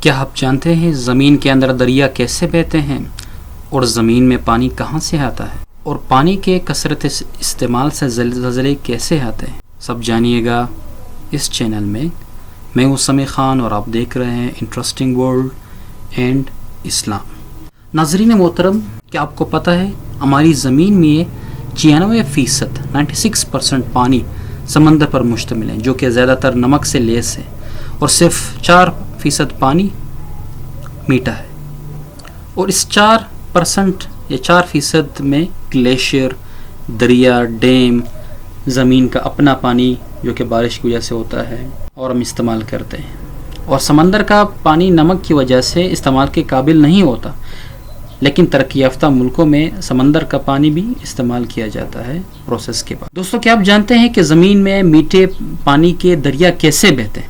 کیا آپ جانتے ہیں زمین کے اندر دریا کیسے بہتے ہیں اور زمین میں پانی کہاں سے آتا ہے اور پانی کے کثرت استعمال سے زلزلے کیسے آتے ہیں؟ سب جانیے گا اس چینل میں۔ میں ہوں سمیع خان اور آپ دیکھ رہے ہیں انٹرسٹنگ ورلڈ اینڈ اسلام۔ ناظرین محترم، کیا آپ کو پتہ ہے ہماری زمین میں 96% 96% پانی سمندر پر مشتمل ہے، جو کہ زیادہ تر نمک سے لیس ہے، اور صرف 4% پانی میٹھا ہے، اور اس 4% یا 4% میں گلیشیئر، دریا، ڈیم، زمین کا اپنا پانی جو کہ بارش کی وجہ سے ہوتا ہے اور ہم استعمال کرتے ہیں، اور سمندر کا پانی نمک کی وجہ سے استعمال کے قابل نہیں ہوتا، لیکن ترقی یافتہ ملکوں میں سمندر کا پانی بھی استعمال کیا جاتا ہے پروسیس کے بعد۔ دوستو، کیا آپ جانتے ہیں کہ زمین میں میٹھے پانی کے دریا کیسے بہتے ہیں؟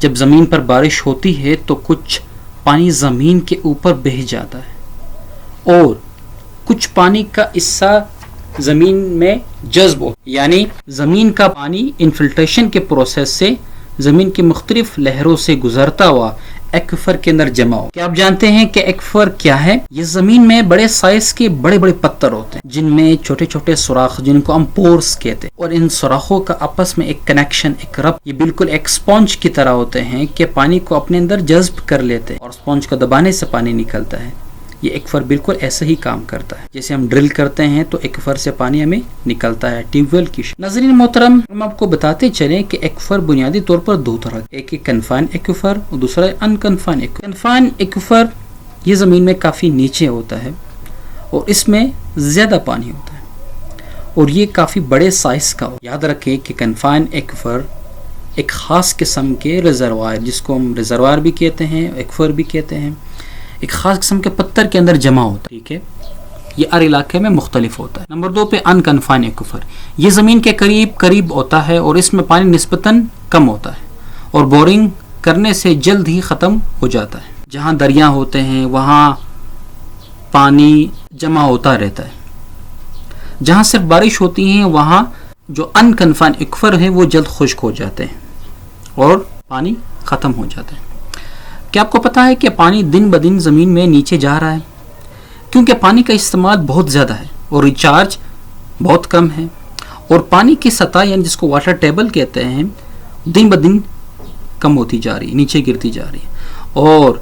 جب زمین پر بارش ہوتی ہے تو کچھ پانی زمین کے اوپر بہہ جاتا ہے اور کچھ پانی کا حصہ زمین میں جذب ہو، یعنی زمین کا پانی انفلٹریشن کے پروسیس سے زمین کی مختلف لہروں سے گزرتا ہوا ایکویفر کے اندر جمع ہو۔ کیا آپ جانتے ہیں کہ ایکویفر کیا ہے؟ یہ زمین میں بڑے سائز کے بڑے بڑے پتھر ہوتے ہیں جن میں چھوٹے چھوٹے سوراخ، جن کو ہم پورس کہتے ہیں، اور ان سوراخوں کا آپس میں ایک کنیکشن، ایک ربط، یہ بالکل ایک سپونج کی طرح ہوتے ہیں کہ پانی کو اپنے اندر جذب کر لیتے ہیں، اور سپونج کو دبانے سے پانی نکلتا ہے۔ یہ ایکویفر بالکل ایسے ہی کام کرتا ہے، جیسے ہم ڈرل کرتے ہیں تو ایکویفر سے پانی ہمیں نکلتا ہے ٹیوب ویل کی۔ ناظرین محترم، ہم آپ کو بتاتے چلیں کہ ایکویفر بنیادی طور پر دو طرح، ایک کنفائن ایکویفر اور دوسرا ان کنفائن ایکویفر۔ کنفائن ایکویفر یہ زمین میں کافی نیچے ہوتا ہے اور اس میں زیادہ پانی ہوتا ہے اور یہ کافی بڑے سائز کا ہوتا ہے۔ یاد رکھیں کہ کنفائن ایکویفر ایک خاص قسم کے ریزروائر، جس کو ہم ریزروائر بھی کہتے ہیں، ایکویفر بھی کہتے ہیں، ایک خاص قسم کے پتھر کے اندر جمع ہوتا ہے، ٹھیک ہے؟ یہ ہر علاقے میں مختلف ہوتا ہے۔ نمبر 2 پہ ان کنفائن ایکویفر، یہ زمین کے قریب ہوتا ہے اور اس میں پانی نسبتاً کم ہوتا ہے اور بورنگ کرنے سے جلد ہی ختم ہو جاتا ہے۔ جہاں دریا ہوتے ہیں وہاں پانی جمع ہوتا رہتا ہے، جہاں صرف بارش ہوتی ہے وہاں جو ان کنفائن ایکویفر ہے وہ جلد خشک ہو جاتے ہیں اور پانی ختم ہو جاتا ہے۔ کیا آپ کو پتا ہے کہ پانی دن بدن زمین میں نیچے جا رہا ہے کیونکہ پانی کا استعمال بہت زیادہ ہے اور ریچارج بہت کم ہے، اور پانی کی سطح یعنی جس کو واٹر ٹیبل کہتے ہیں دن بدن کم ہوتی جا رہی ہے، نیچے گرتی جا رہی ہے، اور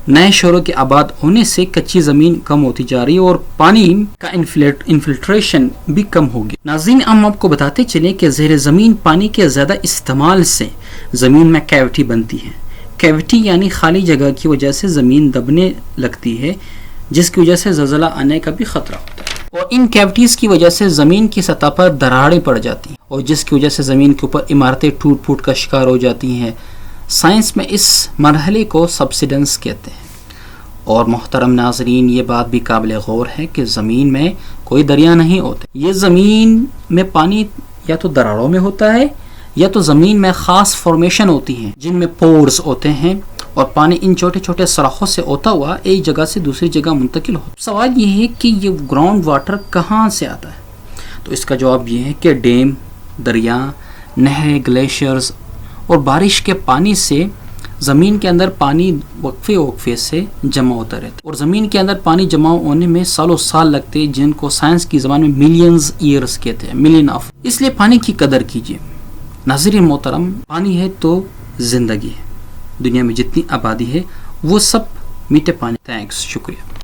نئے شہروں کے آباد ہونے سے کچی زمین کم ہوتی جا رہی ہے اور پانی کا انفلٹریشن بھی کم ہوگی۔ ناظرین، ہم آپ کو بتاتے چلیں کہ زیر زمین پانی کے زیادہ استعمال سے زمین میں کیوٹی بنتی ہے۔ کیوٹی یعنی خالی جگہ کی وجہ سے زمین دبنے لگتی ہے، جس کی وجہ سے زلزلہ آنے کا بھی خطرہ ہوتا ہے، اور ان کیوٹیز کی وجہ سے زمین کی سطح پر دراڑیں پڑ جاتی ہیں اور جس کی وجہ سے زمین کے اوپر عمارتیں ٹوٹ پھوٹ کا شکار ہو جاتی ہیں۔ سائنس میں اس مرحلے کو سبسیڈنس کہتے ہیں۔ اور محترم ناظرین، یہ بات بھی قابل غور ہے کہ زمین میں کوئی دریا نہیں ہوتے، یہ زمین میں پانی یا تو دراڑوں میں ہوتا ہے یا تو زمین میں خاص فارمیشن ہوتی ہیں جن میں پورز ہوتے ہیں، اور پانی ان چھوٹے چھوٹے سوراخوں سے ہوتا ہوا ایک جگہ سے دوسری جگہ منتقل ہوتا ہے۔ سوال یہ ہے کہ یہ گراؤنڈ واٹر کہاں سے آتا ہے؟ تو اس کا جواب یہ ہے کہ ڈیم، دریا، نہریں، گلیشیئرز اور بارش کے پانی سے زمین کے اندر پانی وقفے سے جمع ہوتا رہتا ہے، اور زمین کے اندر پانی جمع ہونے میں سالوں سال لگتے ہیں، جن کو سائنس کی زبان میں ملینز ایئرز کہتے ہیں، ملین آف۔ اس لیے پانی کی قدر کیجیے۔ ناظرین محترم، پانی ہے تو زندگی ہے۔ دنیا میں جتنی آبادی ہے وہ سب میٹھے پانی۔ تھینکس، شکریہ۔